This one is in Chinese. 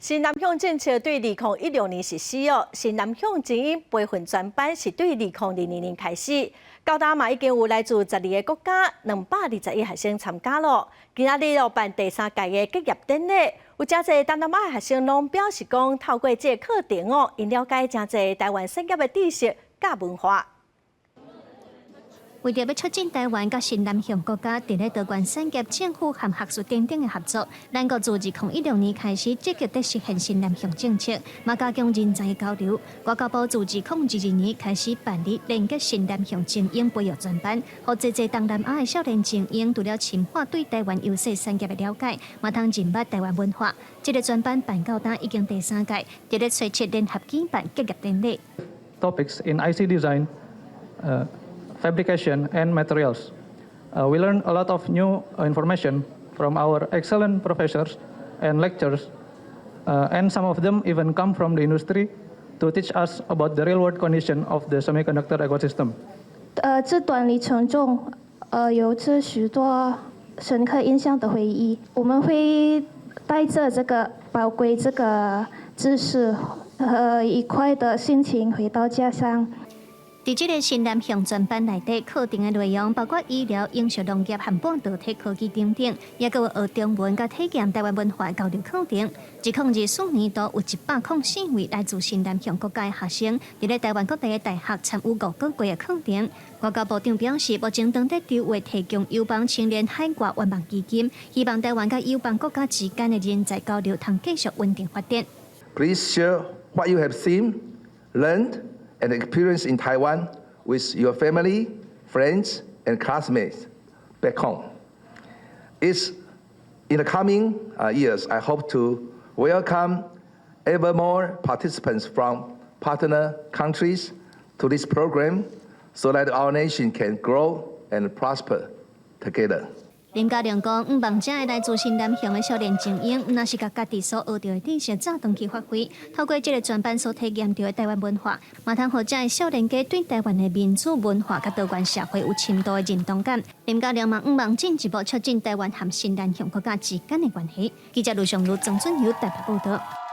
新南向政策对2016年实施哦，新南向精英培训专班是对2002年开始。高达嘛已经有来自12个国家221学生参加咯。今仔日要办第3届的结业典礼，有真侪东南亚学生拢表示讲，透过这课程哦，因了解真侪台湾产业的知识甲文化。 为着要促进台湾甲新南向国家伫咧多元产业、政府和学术等等的合作，咱国自2016年开始积极地实现新南向政策，嘛加强人才交流。外交部自2012年开始办理连接新南向精英培育专班，让侪东南亚的少年精英除了深化对台湾优势产业的了解，嘛通认捌台湾文化。这个专班办到呾已经第3届，伫咧推出联合举办结业典礼。Topics in IC design. Fabrication and materials. We learned a lot of new information from our excellent professors and lecturers, and some of them even come from the industry to teach us about the real-world condition of the semiconductor ecosystem. 这段旅程中，有着许多深刻印象的回忆。我们会带着这个宝贵这个知识和愉快的心情回到家乡。 伫这个新南向专班内底，课程的内容包括医疗、应属农业和半导体科技等等，也有学中文甲体验台湾文化交流课程。2024年度有104位来自新南向国家的学生，伫咧台湾各地的大学参与5个月的课程。外交部长表示，目前正在筹划提供友邦青年海外援助基金，希望台湾甲友邦国家之间的人才交流通继续稳定发展。Please share what you have seen, learned. And experience in Taiwan with your family, friends, and classmates back home. It's in the coming years, I hope to welcome ever more participants from partner countries to this program so that our nation can grow and prosper together. 林教练讲，望这个来自新南向的少年精英，若是甲家己所学到的知识早长期发挥，透过这个专班所体验到的台湾文化，嘛通互这个少年家对台湾的民主文化甲多元社会有深度的认同感。林教练嘛望进一步促进台湾和新南向国家之间的关系。记者卢尚如、曾俊尧台北报道。